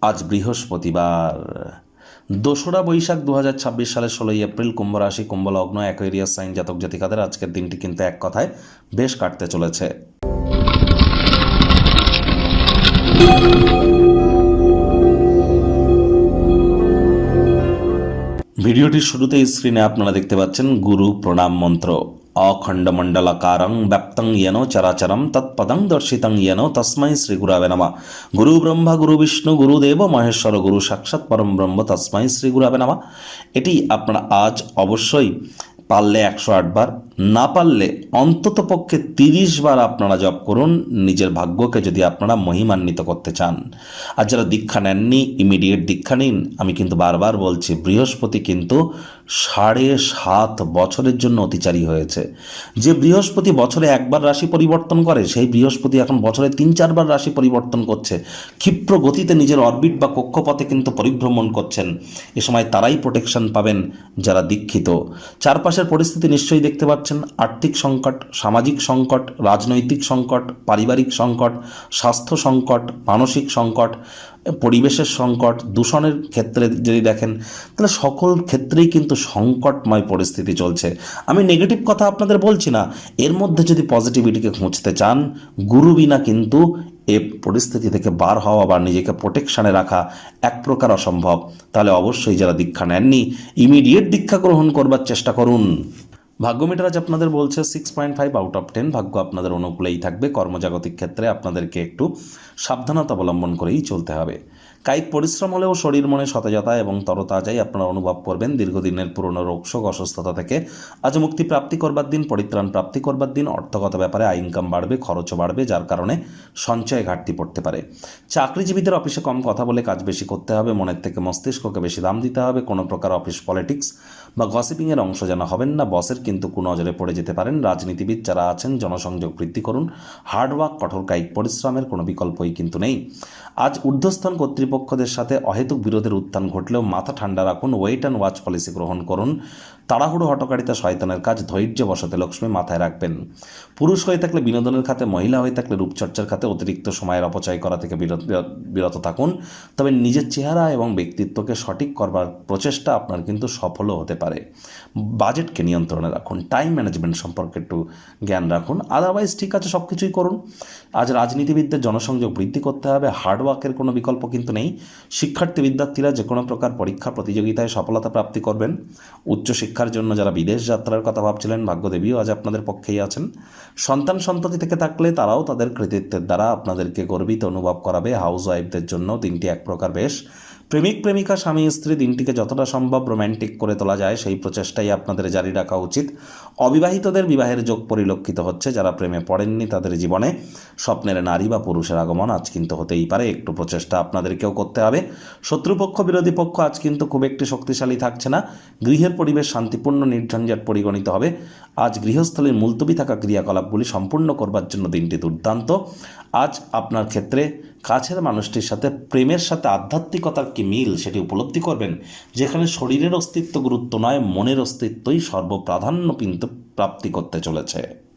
আজ বৃহস্পতিবার ২রা বৈশাখ ২০২৬ সালের ১৬ই এপ্রিল, কুম্ভ রাশি, কুম্ভ লগ্ন, অ্যাকোয়ারিয়াস সাইন জাতক জাতিকাদের আজকের দিনটি কিন্তু এক কথায় বেশ কাটতে চলেছে। ভিডিওটির শুরুতেই স্ক্রিনে আপনারা দেখতে পাচ্ছেন গুরু প্রণাম মন্ত্র। অখণ্ডমণ্ডলাকারং ব্যাপ্তং ইয়েন চরাচরম তৎপদং দর্শিতং ইয়েন তস্मै শ্রী গুরবে নমঃ। গুরু ব্রহ্মা গুরু বিষ্ণু গুরুদেব মহেশ্বর গুরু সাক্ষাৎ পরম ব্রহ্ম তস্मै শ্রী গুরবে নমঃ। এটি আপনারা আজ অবশ্যই পারলে ১০৮ বার, না পারলে অন্তত পক্ষে ৩০ বার আপনারা জপ করুন, নিজের ভাগ্যকে যদি আপনারা মহিমান্বিত করতে চান। আর যারা দীক্ষা নেননি, ইমিডিয়েট দীক্ষা নিন। আমি কিন্তু বারবার বলছি, বৃহস্পতি কিন্তু ৭.৫ বছরের জন্য অতিচারী হয়েছে। যে বৃহস্পতি বছরে একবার রাশি পরিবর্তন করে, সেই বৃহস্পতি এখন বছরে ৩-৪ বার রাশি পরিবর্তন করছে। ক্ষিপ্র গতিতে নিজের অরবিট বা কক্ষপথে কিন্তু পরিভ্রমণ করছেন। এ সময় তারাই প্রোটেকশন পাবেন যারা দীক্ষিত। চারপাশের পরিস্থিতি নিশ্চয়ই দেখতে পাচ্ছেন। আর্থিক সংকট, সামাজিক সংকট, রাজনৈতিক সংকট, পারিবারিক সংকট, স্বাস্থ্য সংকট, মানসিক সংকট, পরিবেশের সংকট, দূষণের ক্ষেত্রে যদি দেখেন, তাহলে সকল ক্ষেত্রেই কিন্তু সংকটময় পরিস্থিতি চলছে। আমি নেগেটিভ কথা আপনাদের বলছি না, এর মধ্যে যদি পজিটিভিটিকে খুঁজতে চান, গুরু বিনা কিন্তু এ পরিস্থিতি থেকে বার হওয়া বা নিজেকে প্রোটেকশানে রাখা এক প্রকার অসম্ভব। তাহলে অবশ্যই যারা দীক্ষা নেননি, ইমিডিয়েট দীক্ষা গ্রহণ করবার চেষ্টা করুন। ভাগ্যমিটার আজ আপনাদের বলছে 6.5 আউট অফ 10। ভাগ্য আপনাদের অনুকূলেই থাকবে। কর্মজাগতিক ক্ষেত্রে আপনাদেরকে একটু সাবধানতা অবলম্বন করেই চলতে হবে। কায়িক পরিশ্রম হলেও শরীর মনে সতেজতা এবং তরতাজাই আপনারা অনুভব করবেন। দীর্ঘদিনের পুরনো রোগশোক, অসুস্থতা থেকে আজ মুক্তি প্রাপ্তি করবার দিন, পরিত্রাণ প্রাপ্তি করবার দিন। অর্থগত ব্যাপারে ইনকাম বাড়বে, খরচও বাড়বে, যার কারণে সঞ্চয়ে ঘাটতি পড়তে পারে। চাকরিজীবীদের অফিসে কম কথা বলে কাজ বেশি করতে হবে। মনের থেকে মস্তিষ্ককে বেশি দাম দিতে হবে। কোনো প্রকার অফিস পলিটিক্স বা গসিপিংয়ের অংশ যেন হবেন না। বসের কিন্তু কুনজরে পড়ে যেতে পারেন। রাজনীতিবিদ যারা আছেন, জনসংযোগ বৃদ্ধি করুন। হার্ডওয়ার্ক, কঠোর কায়িক পরিশ্রমের কোনো বিকল্পই কিন্তু নেই। আজ ঊর্ধ্বস্থান কর্তৃপক্ষদের সাথে অহেতুক বিরোধের উত্থান ঘটলেও মাথা ঠান্ডা রাখুন। ওয়েট অ্যান্ড ওয়াচ পলিসি গ্রহণ করুন। তাড়াহুড়ো হটকারিতা শয়তানের কাজ। ধৈর্য বসতে লক্ষ্মী মাথায় রাখবেন। পুরুষ হয়ে থাকলে বিনোদনের খাতে, মহিলা হয়ে থাকলে রূপচর্চার খাতে অতিরিক্ত সময়ের অপচয় করা থেকে বিরত থাকুন। তবে নিজের চেহারা এবং ব্যক্তিত্বকে সঠিক করবার প্রচেষ্টা আপনার কিন্তু সফলও হতে পারে। বাজেটকে নিয়ন্ত্রণে রাখুন। টাইম ম্যানেজমেন্ট সম্পর্কে একটু জ্ঞান রাখুন। আদারওয়াইজ ঠিক আছে, সব কিছুই করুন। আজ রাজনীতিবিদদের জনসংযোগ বৃদ্ধি করতে হবে। হার্ডওয়ার্কের কোনো বিকল্প কিন্তু নেই। শিক্ষার্থী বিদ্যার্থীরা যে কোনো প্রকার পরীক্ষা প্রতিযোগিতায় সফলতা প্রাপ্তি করবেন। উচ্চশিক্ষার জন্য যারা বিদেশ যাত্রার কথা ভাবছিলেন, ভাগ্যদেবীও আজ আপনাদের পক্ষেই আছেন। সন্ততি থেকে থাকলে তারাও তাদের কৃতিত্বের দ্বারা আপনাদেরকে গর্বিত অনুভব করাবে। হাউস ওয়াইফদের জন্য দিনটি এক প্রকার বেশ। প্রেমিক প্রেমিকা, স্বামী স্ত্রী দিনটিকে যতটা সম্ভব রোম্যান্টিক করে তোলা যায় সেই প্রচেষ্টাই আপনাদের জারি রাখা উচিত। অবিবাহিতদের বিবাহের যোগ পরিলক্ষিত হচ্ছে। যারা প্রেমে পড়েননি তাদের জীবনে স্বপ্নের নারী বা পুরুষের আগমন আজ কিন্তু হতেই পারে। একটু প্রচেষ্টা আপনাদেরকেও করতে হবে। শত্রুপক্ষ, বিরোধী পক্ষ আজ কিন্তু খুব একটি শক্তিশালী থাকছে না। গৃহের পরিবেশ শান্তিপূর্ণ, নির্ঝঞ্ঝাট পরিগণিত হবে। আজ গৃহস্থলীর মুলতবি থাকা ক্রিয়াকলাপগুলি সম্পূর্ণ করবার জন্য দিনটি দুর্দান্ত। আজ আপনার ক্ষেত্রে কাছের মানুষটির সাথে প্রেমের সাথে আধ্যাত্মিকতার কি মিল সেটি উপলব্ধি করবেন। যেখানে শরীরের অস্তিত্ব গুরুত্ব নয়, মনের অস্তিত্বই সর্বপ্রাধান্য কিন্তু প্রাপ্তি করতে চলেছে।